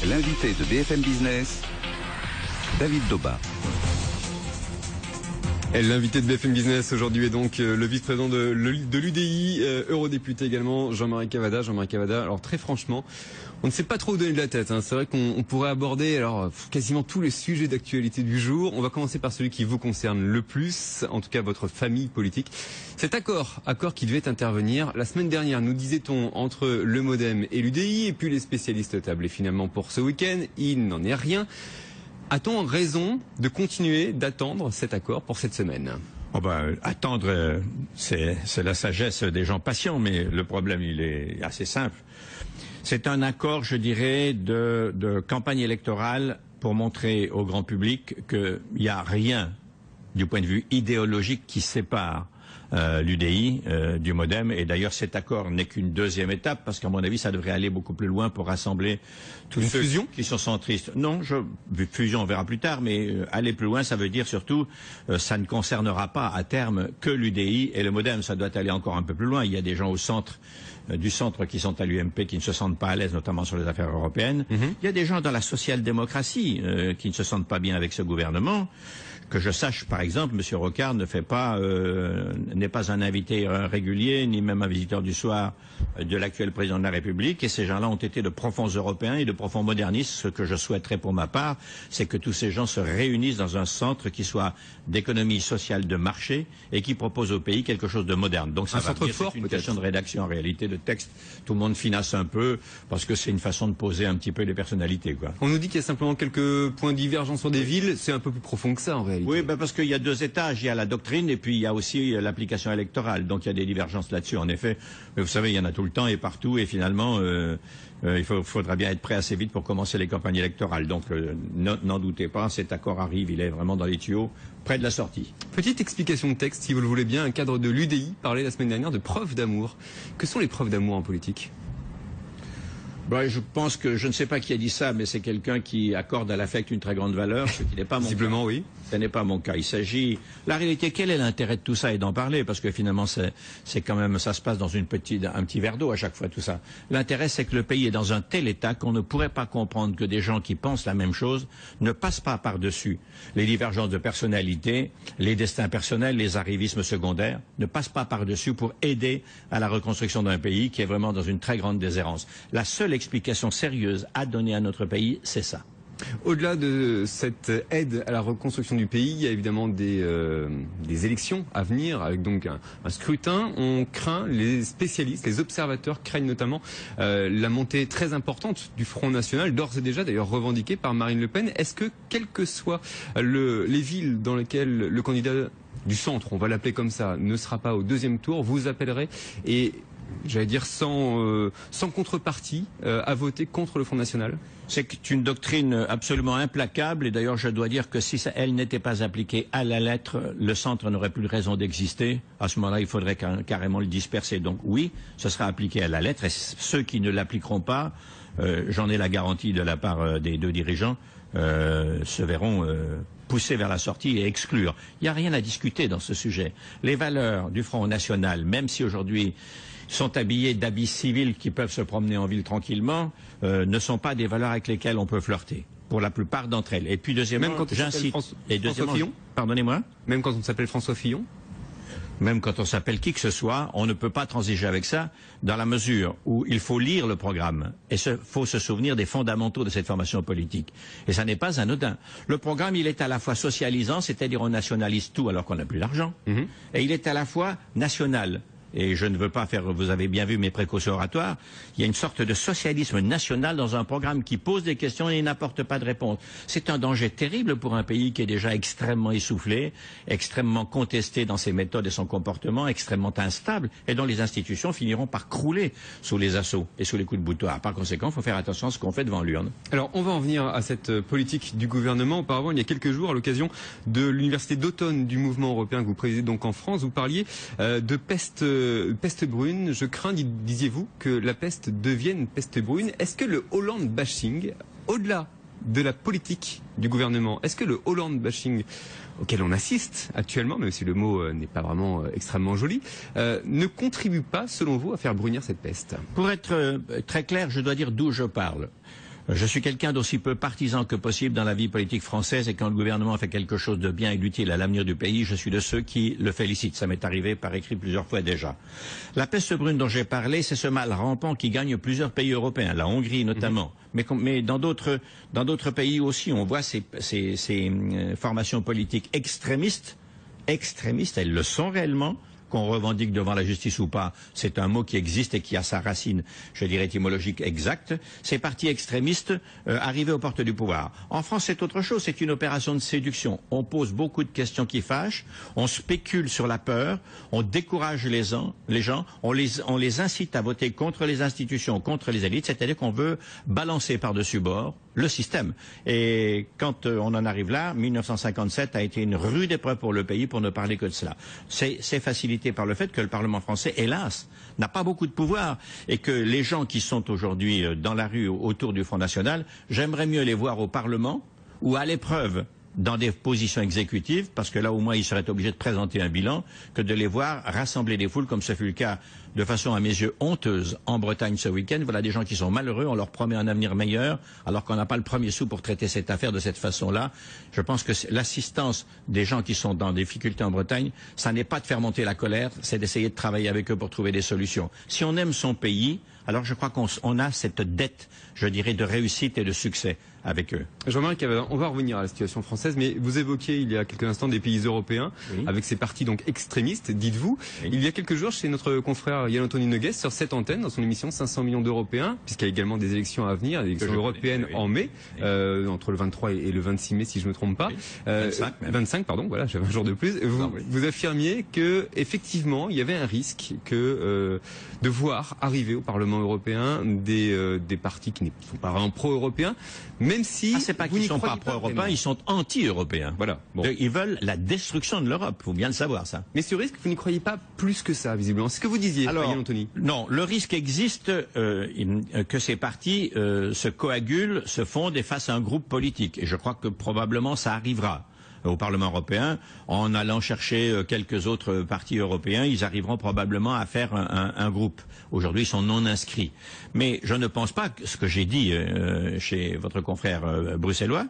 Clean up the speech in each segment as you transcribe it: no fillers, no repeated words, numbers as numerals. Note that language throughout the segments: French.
L'invité de BFM Business, David Daubin. L'invité de BFM Business aujourd'hui est donc le vice-président de l'UDI, eurodéputé également, Jean-Marie Cavada. Jean-Marie Cavada, alors très franchement, on ne sait pas trop où donner de la tête. C'est vrai qu'on pourrait aborder quasiment tous les sujets d'actualité du jour. On va commencer par celui qui vous concerne le plus, en tout cas votre famille politique. Cet accord qui devait intervenir la semaine dernière, nous disait-on, entre le MoDem et l'UDI, et puis les spécialistes tablaient finalement pour ce week-end. Il n'en est rien. A-t-on raison de continuer d'attendre cet accord pour cette semaine ? Attendre, c'est la sagesse des gens patients, mais le problème, il est assez simple. C'est un accord, je dirais, de campagne électorale pour montrer au grand public qu'il n'y a rien, du point de vue idéologique, qui sépare l'UDI du MoDem. Et d'ailleurs, cet accord n'est qu'une deuxième étape, parce qu'à mon avis, ça devrait aller beaucoup plus loin pour rassembler tous ceux qui sont centristes. Non, fusion, on verra plus tard, mais aller plus loin, ça veut dire surtout, ça ne concernera pas à terme que l'UDI et le MoDem. Ça doit aller encore un peu plus loin. Il y a des gens au centre du centre qui sont à l'UMP qui ne se sentent pas à l'aise, notamment sur les affaires européennes. Il y a des gens dans la social-démocratie qui ne se sentent pas bien avec ce gouvernement. Que je sache, par exemple, M. Rocard n'est pas un invité régulier, ni même un visiteur du soir de l'actuel président de la République. Et ces gens-là ont été de profonds européens et de profonds modernistes. Ce que je souhaiterais pour ma part, c'est que tous ces gens se réunissent dans un centre qui soit d'économie sociale de marché et qui propose au pays quelque chose de moderne. Donc ça va venir, c'est une question de rédaction en réalité, de texte. Tout le monde finasse un peu parce que c'est une façon de poser un petit peu les personnalités, quoi. On nous dit qu'il y a simplement quelques points divergents sur des villes. C'est un peu plus profond que ça en réalité. Oui, parce qu'il y a deux étages. Il y a la doctrine et puis il y a aussi l'application électorale. Donc il y a des divergences là-dessus, en effet. Mais vous savez, il y en a tout le temps et partout. Et finalement, il faudra bien être prêt assez vite pour commencer les campagnes électorales. Donc n'en doutez pas, cet accord arrive. Il est vraiment dans les tuyaux, près de la sortie. Petite explication de texte, si vous le voulez bien. Un cadre de l'UDI parlait la semaine dernière de preuves d'amour. Que sont les preuves d'amour en politique ? Je pense que, je ne sais pas qui a dit ça, mais c'est quelqu'un qui accorde à l'affect une très grande valeur, ce qui n'est pas mon cas. Visiblement, oui. Ce n'est pas mon cas. Il s'agit, la réalité, quel est l'intérêt de tout ça et d'en parler? Parce que finalement, c'est quand même, ça se passe dans un petit verre d'eau à chaque fois, tout ça. L'intérêt, c'est que le pays est dans un tel état qu'on ne pourrait pas comprendre que des gens qui pensent la même chose ne passent pas par-dessus les divergences de personnalité, les destins personnels, les arrivismes secondaires, ne passent pas par-dessus pour aider à la reconstruction d'un pays qui est vraiment dans une très grande déshérence. La seule explication sérieuse à donner à notre pays, c'est ça. Au-delà de cette aide à la reconstruction du pays, il y a évidemment des élections à venir, avec donc un scrutin. On craint, les spécialistes, les observateurs craignent notamment la montée très importante du Front National, d'ores et déjà d'ailleurs revendiquée par Marine Le Pen. Est-ce que, quelles que soient les villes dans lesquelles le candidat du centre, on va l'appeler comme ça, ne sera pas au deuxième tour, vous appellerez et j'allais dire sans contrepartie, à voter contre le Front National? C'est une doctrine absolument implacable et d'ailleurs je dois dire que si elle n'était pas appliquée à la lettre, le centre n'aurait plus de raison d'exister. À ce moment-là, il faudrait carrément le disperser. Donc oui, ce sera appliqué à la lettre et ceux qui ne l'appliqueront pas, j'en ai la garantie de la part des deux dirigeants, se verront pousser vers la sortie et exclure. Il n'y a rien à discuter dans ce sujet. Les valeurs du Front National, même si aujourd'hui sont habillés d'habits civils qui peuvent se promener en ville tranquillement, ne sont pas des valeurs avec lesquelles on peut flirter, pour la plupart d'entre elles. Et puis deuxièmement, j'incite... François Fillon ? Pardonnez-moi ? Même quand on s'appelle François Fillon ? Même quand on s'appelle qui que ce soit, on ne peut pas transiger avec ça, dans la mesure où il faut lire le programme et faut se souvenir des fondamentaux de cette formation politique. Et ça n'est pas anodin. Le programme, il est à la fois socialisant, c'est-à-dire on nationalise tout alors qu'on n'a plus d'argent, et il est à la fois national. Et je ne veux pas faire, vous avez bien vu mes précautions oratoires, il y a une sorte de socialisme national dans un programme qui pose des questions et n'apporte pas de réponse. C'est un danger terrible pour un pays qui est déjà extrêmement essoufflé, extrêmement contesté dans ses méthodes et son comportement, extrêmement instable, et dont les institutions finiront par crouler sous les assauts et sous les coups de boutoir. Par conséquent, il faut faire attention à ce qu'on fait devant l'urne. Alors, on va en venir à cette politique du gouvernement. Auparavant, il y a quelques jours, à l'occasion de l'université d'automne du mouvement européen que vous présidez donc en France, vous parliez de peste brune. Je crains, disiez-vous, que la peste devienne peste brune. Est-ce que le Hollande bashing, au-delà de la politique du gouvernement, est-ce que le Hollande bashing auquel on assiste actuellement, même si le mot n'est pas vraiment extrêmement joli, ne contribue pas, selon vous, à faire brunir cette peste? Pour être très clair, je dois dire d'où je parle. Je suis quelqu'un d'aussi peu partisan que possible dans la vie politique française et quand le gouvernement fait quelque chose de bien et d'utile à l'avenir du pays, je suis de ceux qui le félicitent. Ça m'est arrivé par écrit plusieurs fois déjà. La peste brune dont j'ai parlé, c'est ce mal rampant qui gagne plusieurs pays européens, la Hongrie notamment. Mais dans d'autres pays aussi, on voit ces formations politiques extrémistes, elles le sont réellement, qu'on revendique devant la justice ou pas, c'est un mot qui existe et qui a sa racine, je dirais, étymologique exacte. Ces partis extrémistes arrivés aux portes du pouvoir. En France, c'est autre chose, c'est une opération de séduction. On pose beaucoup de questions qui fâchent, on spécule sur la peur, on décourage les gens, on les incite à voter contre les institutions, contre les élites, c'est-à-dire qu'on veut balancer par-dessus bord le système. Et quand on en arrive là, 1957 a été une rude épreuve pour le pays, pour ne parler que de cela. C'est facilité par le fait que le Parlement français, hélas, n'a pas beaucoup de pouvoir et que les gens qui sont aujourd'hui dans la rue autour du Front National, j'aimerais mieux les voir au Parlement ou à l'épreuve dans des positions exécutives, parce que là au moins ils seraient obligés de présenter un bilan, que de les voir rassembler des foules comme ce fut le cas de façon à mes yeux honteuse en Bretagne ce week-end. Voilà des gens qui sont malheureux, on leur promet un avenir meilleur alors qu'on n'a pas le premier sou pour traiter cette affaire de cette façon-là. Je pense que l'assistance des gens qui sont dans des difficultés en Bretagne, ça n'est pas de faire monter la colère, c'est d'essayer de travailler avec eux pour trouver des solutions. Si on aime son pays, alors je crois qu'on a cette dette, je dirais, de réussite et de succès avec eux. Jean-Marie Cavada, on va revenir à la situation française, mais vous évoquiez il y a quelques instants des pays européens, oui, avec ces partis donc extrémistes, dites-vous. Oui. Il y a quelques jours, chez notre confrère Yann Anthony Noguès, sur cette antenne, dans son émission 500 millions d'Européens, puisqu'il y a également des élections à venir, des élections européennes en mai, entre le 23 et le 26 mai, si je ne me trompe pas. 25, pardon, voilà, j'avais un jour de plus. Vous affirmiez que effectivement, il y avait un risque que de voir arriver au Parlement européen des partis qui ne sont pas vraiment pro-européens, même si c'est pas qu'ils ne sont pas pro-européens, ils sont anti-européens. Voilà. Bon. Ils veulent la destruction de l'Europe, faut bien le savoir ça. Mais ce risque, vous n'y croyez pas plus que ça, visiblement. C'est ce que vous disiez, Yann Anthony. Non, le risque existe que ces partis se coagulent, se fondent et fassent un groupe politique. Et je crois que probablement ça arrivera au Parlement européen, en allant chercher quelques autres partis européens, ils arriveront probablement à faire un groupe. Aujourd'hui, ils sont non inscrits. Mais je ne pense pas que ce que j'ai dit chez votre confrère bruxellois,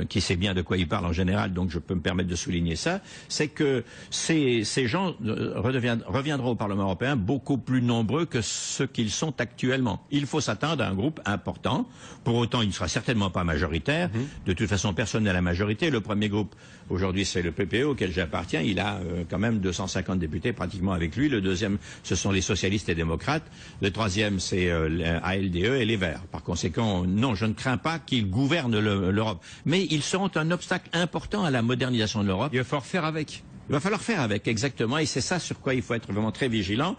qui sait bien de quoi il parle en général, donc je peux me permettre de souligner ça, c'est que ces gens reviendront au Parlement européen beaucoup plus nombreux que ce qu'ils sont actuellement. Il faut s'attendre à un groupe important. Pour autant, il ne sera certainement pas majoritaire. De toute façon, personne n'a la majorité. Le premier groupe aujourd'hui, c'est le PPE auquel j'appartiens. Il a quand même 250 députés pratiquement avec lui. Le deuxième, ce sont les socialistes et démocrates. Le troisième, c'est ALDE et les Verts. Par conséquent, non, je ne crains pas qu'ils gouvernent l'Europe. Mais ils seront un obstacle important à la modernisation de l'Europe. Il va falloir faire avec. Il va falloir faire avec, exactement. Et c'est ça sur quoi il faut être vraiment très vigilant.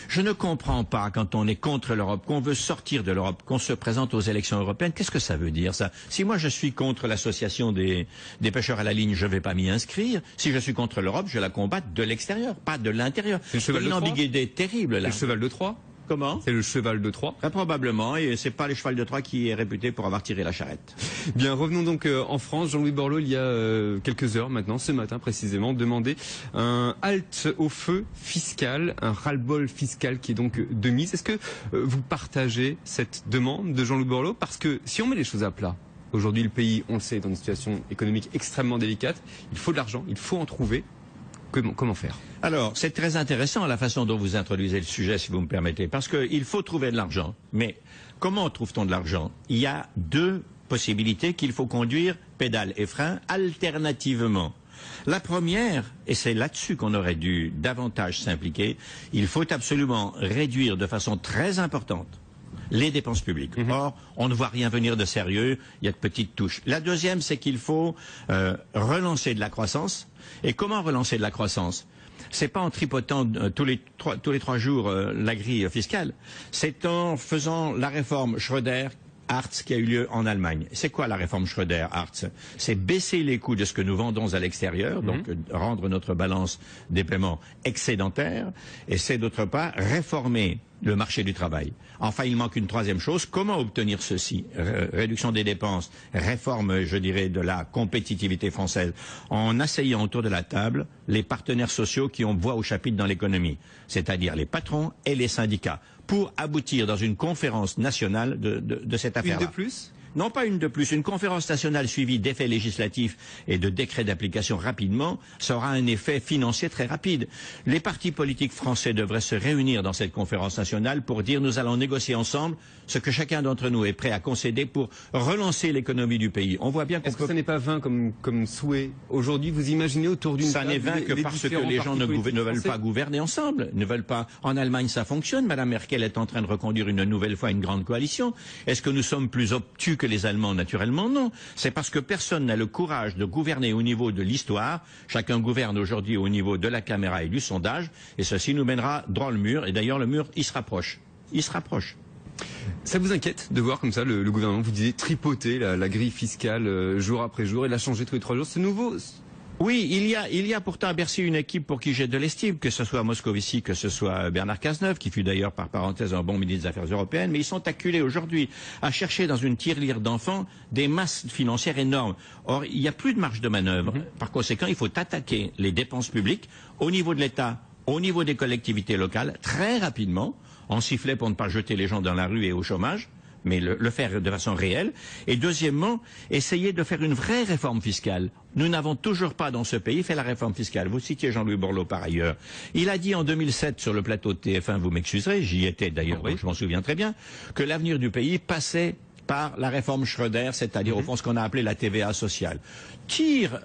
Je ne comprends pas, quand on est contre l'Europe, qu'on veut sortir de l'Europe, qu'on se présente aux élections européennes, qu'est-ce que ça veut dire, ça? Si moi je suis contre l'association des pêcheurs à la ligne, je ne vais pas m'y inscrire. Si je suis contre l'Europe, je la combatte de l'extérieur, pas de l'intérieur. C'est le cheval de Troie. Une ambiguïté terrible, là. Le cheval de Troie. Comment? C'est le cheval de Troie. Très probablement, et c'est pas le cheval de Troie qui est réputé pour avoir tiré la charrette. Bien, revenons donc en France. Jean-Louis Borloo, il y a quelques heures maintenant, ce matin précisément, demandait un halte au feu fiscal, un ras-le-bol fiscal qui est donc de mise. Est-ce que vous partagez cette demande de Jean-Louis Borloo? Parce que si on met les choses à plat, aujourd'hui le pays, on le sait, est dans une situation économique extrêmement délicate, il faut de l'argent, il faut en trouver. Comment faire? Alors, c'est très intéressant la façon dont vous introduisez le sujet, si vous me permettez, parce qu'il faut trouver de l'argent. Mais comment trouve-t-on de l'argent? Il y a deux possibilités qu'il faut conduire, pédale et frein, alternativement. La première, et c'est là-dessus qu'on aurait dû davantage s'impliquer, il faut absolument réduire de façon très importante les dépenses publiques. Or, on ne voit rien venir de sérieux, il y a de petites touches. La deuxième, c'est qu'il faut relancer de la croissance. Et comment relancer de la croissance? C'est pas en tripotant tous les trois jours la grille fiscale, c'est en faisant la réforme Schröder-Hartz qui a eu lieu en Allemagne. C'est quoi la réforme Schröder-Hartz? C'est baisser les coûts de ce que nous vendons à l'extérieur, donc rendre notre balance des paiements excédentaire, et c'est d'autre part réformer le marché du travail. Enfin, il manque une troisième chose. Comment obtenir ceci? Réduction des dépenses, réforme, je dirais, de la compétitivité française, en asseyant autour de la table les partenaires sociaux qui ont voix au chapitre dans l'économie, c'est-à-dire les patrons et les syndicats, pour aboutir dans une conférence nationale de cette affaire-là. Une de plus? non pas une de plus, une conférence nationale suivie d'effets législatifs et de décrets d'application rapidement, ça aura un effet financier très rapide. Les partis politiques français devraient se réunir dans cette conférence nationale pour dire nous allons négocier ensemble ce que chacun d'entre nous est prêt à concéder pour relancer l'économie du pays. On voit bien qu'on Est-ce que ça n'est pas vain comme souhait? Aujourd'hui, vous imaginez autour d'une table... Ça n'est vain que parce que les gens ne veulent pas gouverner ensemble, ne veulent pas... En Allemagne, ça fonctionne. Madame Merkel est en train de reconduire une nouvelle fois une grande coalition. Est-ce que nous sommes plus obtus que les Allemands? Naturellement, non. C'est parce que personne n'a le courage de gouverner au niveau de l'histoire. Chacun gouverne aujourd'hui au niveau de la caméra et du sondage. Et ceci nous mènera droit le mur. Et d'ailleurs, le mur, il se rapproche. Il se rapproche. Ça vous inquiète de voir comme ça le gouvernement, vous disiez, tripoter la grille fiscale jour après jour et la changer tous les 3 jours? C'est nouveau? Oui, il y a pourtant à Bercy une équipe pour qui j'ai de l'estime, que ce soit Moscovici, que ce soit Bernard Cazeneuve, qui fut d'ailleurs par parenthèse un bon ministre des Affaires européennes, mais ils sont acculés aujourd'hui à chercher dans une tirelire d'enfants des masses financières énormes. Or, il n'y a plus de marge de manœuvre. Par conséquent, il faut attaquer les dépenses publiques au niveau de l'État, au niveau des collectivités locales, très rapidement, en sifflet pour ne pas jeter les gens dans la rue et au chômage, mais le faire de façon réelle. Et deuxièmement, essayer de faire une vraie réforme fiscale. Nous n'avons toujours pas dans ce pays fait la réforme fiscale. Vous citiez Jean-Louis Borloo par ailleurs. Il a dit en 2007 sur le plateau de TF1, vous m'excuserez, j'y étais d'ailleurs, donc je m'en souviens très bien, que l'avenir du pays passait par la réforme Schröder, c'est-à-dire au fond ce qu'on a appelé la TVA sociale. Tire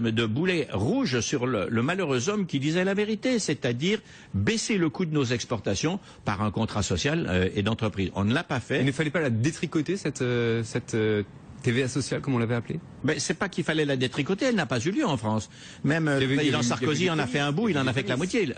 de boulet rouge sur le malheureux homme qui disait la vérité, c'est-à-dire baisser le coût de nos exportations par un contrat social et d'entreprise. On ne l'a pas fait. Il ne fallait pas la détricoter, cette TVA sociale, comme on l'avait appelée? Mais c'est pas qu'il fallait la détricoter, elle n'a pas eu lieu en France. Même le président Sarkozy en a fait un bout, il en a fait que la moitié,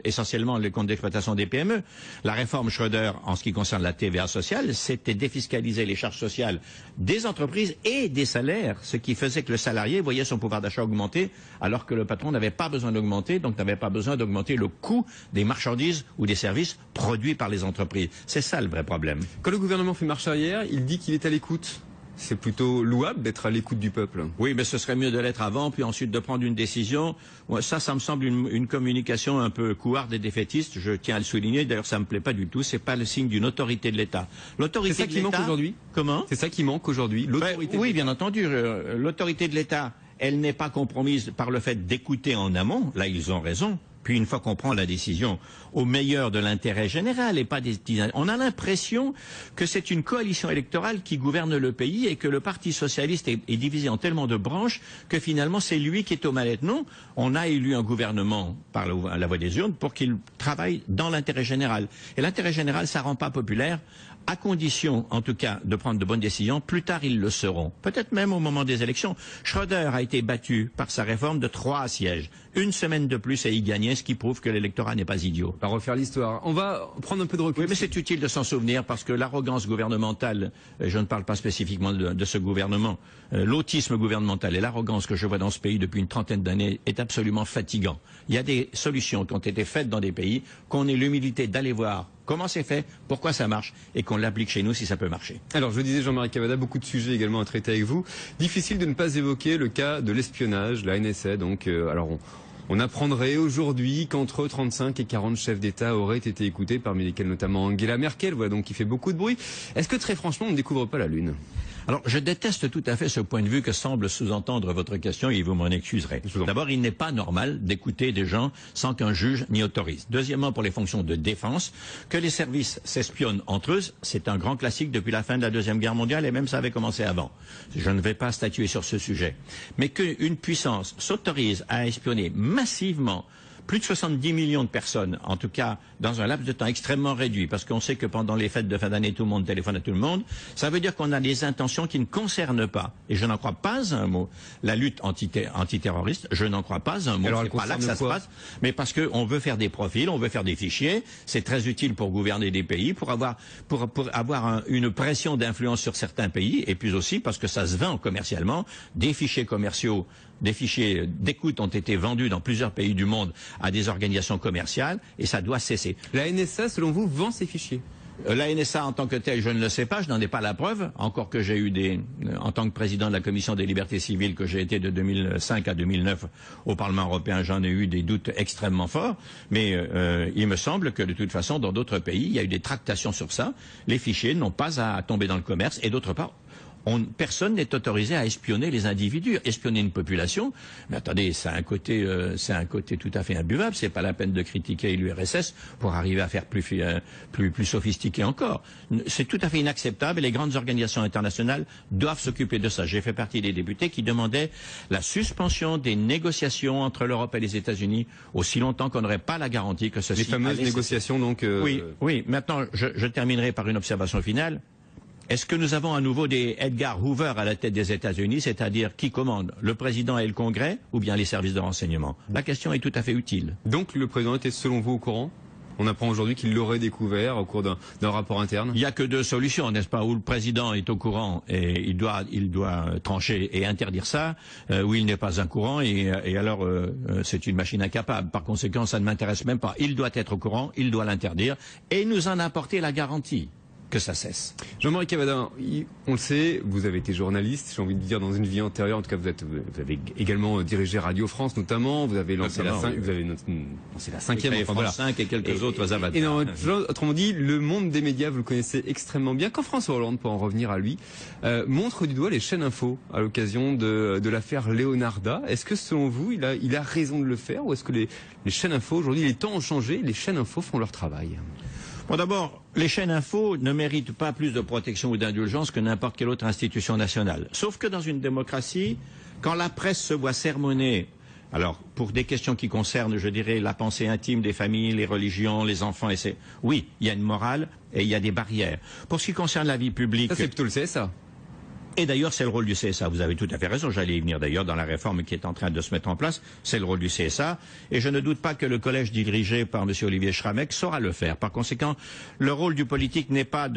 essentiellement les comptes d'exploitation des PME. La réforme Schröder, en ce qui concerne la TVA sociale, c'était défiscaliser les charges sociales des entreprises et des salaires, ce qui faisait que le salarié voyait son pouvoir d'achat augmenter, alors que le patron n'avait pas besoin d'augmenter, donc n'avait pas besoin d'augmenter le coût des marchandises ou des services produits par les entreprises. C'est ça le vrai problème. Quand le gouvernement fait marche arrière, il dit qu'il est à l'écoute. C'est plutôt louable d'être à l'écoute du peuple. Oui, mais ce serait mieux de l'être avant, puis ensuite de prendre une décision. Ça me semble une communication un peu couarde et défaitiste. Je tiens à le souligner. D'ailleurs, ça me plaît pas du tout. C'est pas le signe d'une autorité de l'État. L'autorité C'est ça qui manque aujourd'hui. Comment? C'est ça qui manque aujourd'hui. L'autorité. Oui, bien entendu. L'autorité de l'État, elle n'est pas compromise par le fait d'écouter en amont. Là, ils ont raison. Puis une fois qu'on prend la décision au meilleur de l'intérêt général et pas des... On a l'impression que c'est une coalition électorale qui gouverne le pays et que le Parti socialiste est divisé en tellement de branches que finalement c'est lui qui est aux manettes. Non, on a élu un gouvernement par la voie des urnes pour qu'il travaille dans l'intérêt général. Et l'intérêt général, ça rend pas populaire, à condition, en tout cas, de prendre de bonnes décisions. Plus tard, ils le seront. Peut-être même au moment des élections. Schröder a été battu par sa réforme de 3 sièges. Une semaine de plus et il gagnait, ce qui prouve que l'électorat n'est pas idiot. On va refaire l'histoire. On va prendre un peu de recul. Oui, mais c'est utile de s'en souvenir parce que l'arrogance gouvernementale, je ne parle pas spécifiquement de ce gouvernement, l'autisme gouvernemental et l'arrogance que je vois dans ce pays depuis une trentaine d'années est absolument fatigant. Il y a des solutions qui ont été faites dans des pays, qu'on ait l'humilité d'aller voir comment c'est fait, pourquoi ça marche, et qu'on l'applique chez nous si ça peut marcher. Alors, je le disais, Jean-Marie Cavada, beaucoup de sujets également à traiter avec vous. Difficile de ne pas évoquer le cas de l'espionnage, la NSA. Donc, on apprendrait aujourd'hui qu'entre 35 et 40 chefs d'État auraient été écoutés, parmi lesquels notamment Angela Merkel, voilà donc qui fait beaucoup de bruit. Est-ce que très franchement, on ne découvre pas la Lune? Alors, je déteste tout à fait ce point de vue que semble sous-entendre votre question et vous m'en excuserez. D'abord, il n'est pas normal d'écouter des gens sans qu'un juge n'y autorise. Deuxièmement, pour les fonctions de défense, que les services s'espionnent entre eux, c'est un grand classique depuis la fin de la Deuxième Guerre mondiale et même ça avait commencé avant. Je ne vais pas statuer sur ce sujet. Mais qu'une puissance s'autorise à espionner massivement plus de 70 millions de personnes, en tout cas dans un laps de temps extrêmement réduit, parce qu'on sait que pendant les fêtes de fin d'année, tout le monde téléphone à tout le monde, ça veut dire qu'on a des intentions qui ne concernent pas, et je n'en crois pas un mot, la lutte antiterroriste, je n'en crois pas un mot, c'est pas là que ça se passe, mais parce qu'on veut faire des profils, on veut faire des fichiers, c'est très utile pour gouverner des pays, pour avoir une pression d'influence sur certains pays, et puis aussi parce que ça se vend commercialement, des fichiers commerciaux, des fichiers d'écoute ont été vendus dans plusieurs pays du monde à des organisations commerciales et ça doit cesser. La NSA, selon vous, vend ces fichiers? La NSA en tant que telle, je ne le sais pas, je n'en ai pas la preuve, encore que j'ai eu en tant que président de la Commission des libertés civiles, que j'ai été de 2005 à 2009 au Parlement européen, j'en ai eu des doutes extrêmement forts, mais il me semble que de toute façon, dans d'autres pays, il y a eu des tractations sur ça. Les fichiers n'ont pas à tomber dans le commerce, et d'autre part, personne n'est autorisé à espionner les individus. Espionner une population, mais attendez, c'est un côté tout à fait imbuvable. C'est pas la peine de critiquer l'URSS pour arriver à faire plus sophistiqué encore. C'est tout à fait inacceptable et les grandes organisations internationales doivent s'occuper de ça. J'ai fait partie des députés qui demandaient la suspension des négociations entre l'Europe et les États-Unis aussi longtemps qu'on n'aurait pas la garantie que ceci. Les fameuses négociations, donc. Oui. Maintenant, je terminerai par une observation finale. Est-ce que nous avons à nouveau des Edgar Hoover à la tête des États-Unis, c'est-à-dire qui commande, le président et le Congrès ou bien les services de renseignement? La question est tout à fait utile. Donc le président était selon vous au courant? On apprend aujourd'hui qu'il l'aurait découvert au cours d'un rapport interne. Il n'y a que deux solutions, n'est-ce pas? Où le président est au courant et il doit trancher et interdire ça, où il n'est pas au courant et alors c'est une machine incapable. Par conséquent, ça ne m'intéresse même pas. Il doit être au courant, il doit l'interdire et nous en apporter la garantie que ça cesse. Jean-Marie Cavada, on le sait, vous avez été journaliste, j'ai envie de dire dans une vie antérieure, en tout cas vous avez également dirigé Radio France notamment, vous avez lancé la 5e, enfin, voilà. 5 et quelques autres avatars. Et autrement dit, le monde des médias, vous le connaissez extrêmement bien. Quand François Hollande, pour en revenir à lui, montre du doigt les chaînes info à l'occasion de l'affaire Leonarda, est-ce que selon vous, il a raison de le faire ou est-ce que les chaînes info, aujourd'hui les temps ont changé, les chaînes info font leur travail? Bon, d'abord, les chaînes info ne méritent pas plus de protection ou d'indulgence que n'importe quelle autre institution nationale. Sauf que dans une démocratie, quand la presse se voit sermonner, alors pour des questions qui concernent, je dirais, la pensée intime des familles, les religions, les enfants, oui, il y a une morale et il y a des barrières. Pour ce qui concerne la vie publique... Ça, c'est plutôt le CSA. Et d'ailleurs, c'est le rôle du CSA. Vous avez tout à fait raison. J'allais y venir d'ailleurs dans la réforme qui est en train de se mettre en place. C'est le rôle du CSA. Et je ne doute pas que le collège dirigé par M. Olivier Schrammeck saura le faire. Par conséquent, le rôle du politique n'est pas...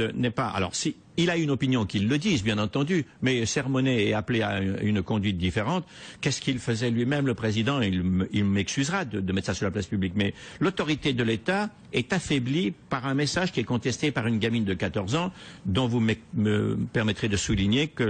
Alors, si il a une opinion, qu'il le dise, bien entendu, mais sermonner et appeler à une conduite différente, qu'est-ce qu'il faisait lui-même, le président? Il m'excusera de mettre ça sur la place publique, mais l'autorité de l'État est affaiblie par un message qui est contesté par une gamine de 14 ans, dont vous me permettrez de souligner que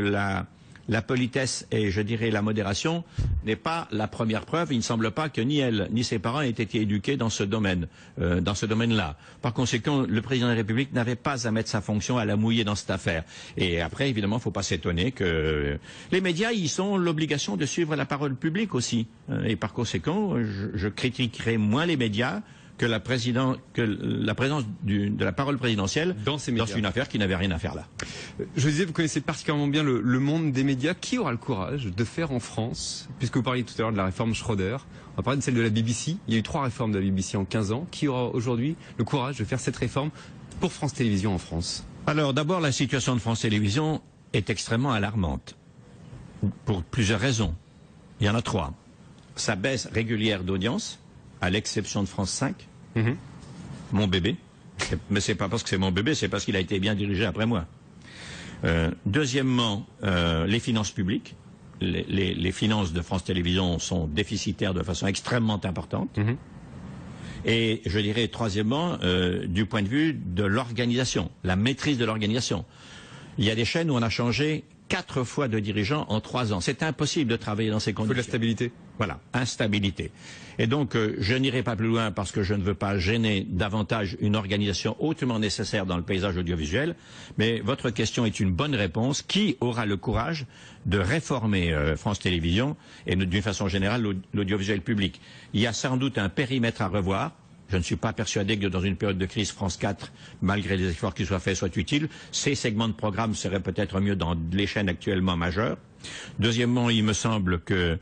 la politesse et, je dirais, la modération n'est pas la première preuve. Il ne semble pas que ni elle ni ses parents aient été éduqués dans ce domaine-là. Par conséquent, le président de la République n'avait pas à mettre sa fonction à la mouiller dans cette affaire. Et après, évidemment, il ne faut pas s'étonner que les médias, ils ont l'obligation de suivre la parole publique aussi. Et par conséquent, je critiquerai moins les médias que la présence de la parole présidentielle dans une affaire qui n'avait rien à faire là. Je disais, vous connaissez particulièrement bien le monde des médias. Qui aura le courage de faire en France, puisque vous parliez tout à l'heure de la réforme Schroeder, on va parler de celle de la BBC. Il y a eu 3 réformes de la BBC en 15 ans. Qui aura aujourd'hui le courage de faire cette réforme pour France Télévisions en France? Alors d'abord, la situation de France Télévisions est extrêmement alarmante. Pour plusieurs raisons. Il y en a 3. Sa baisse régulière d'audience, à l'exception de France 5, mon bébé. Mais c'est pas parce que c'est mon bébé, c'est parce qu'il a été bien dirigé après moi. Deuxièmement, les finances publiques. Les finances de France Télévisions sont déficitaires de façon extrêmement importante. Et je dirais, troisièmement, du point de vue de l'organisation, la maîtrise de l'organisation. Il y a des chaînes où on a changé 4 fois de dirigeants en 3 ans. C'est impossible de travailler dans ces conditions. Il faut de la stabilité. Voilà, instabilité. Et donc, je n'irai pas plus loin parce que je ne veux pas gêner davantage une organisation hautement nécessaire dans le paysage audiovisuel. Mais votre question est une bonne réponse. Qui aura le courage de réformer France Télévisions et d'une façon générale l'audiovisuel public? Il y a sans doute un périmètre à revoir. Je ne suis pas persuadé que dans une période de crise, France 4, malgré les efforts qui soient faits, soit utile. Ces segments de programme seraient peut-être mieux dans les chaînes actuellement majeures. Deuxièmement, il me semble que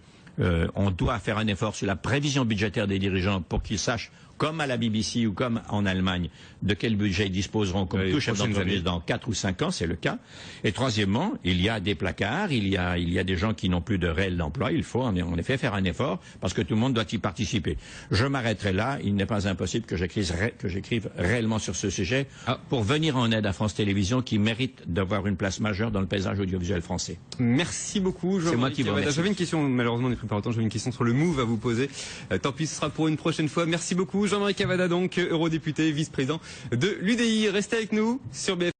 on doit faire un effort sur la prévision budgétaire des dirigeants pour qu'ils sachent, comme à la BBC ou comme en Allemagne, de quel budget ils disposeront comme tout chef d'entreprise dans 4 ou 5 ans, c'est le cas. Et troisièmement, il y a des placards, il y a des gens qui n'ont plus de réel emploi, il faut en effet faire un effort parce que tout le monde doit y participer. Je m'arrêterai là, il n'est pas impossible que j'écrive réellement sur ce sujet pour venir en aide à France Télévisions qui mérite d'avoir une place majeure dans le paysage audiovisuel français. Merci beaucoup, Jean-Marie Cavada. J'avais une question, malheureusement on n'est plus par temps, j'avais une question sur le MOVE à vous poser. Tant pis, ce sera pour une prochaine fois. Merci beaucoup. Jean-Marie Cavada, donc eurodéputé, vice-président de l'UDI. Restez avec nous sur BFM.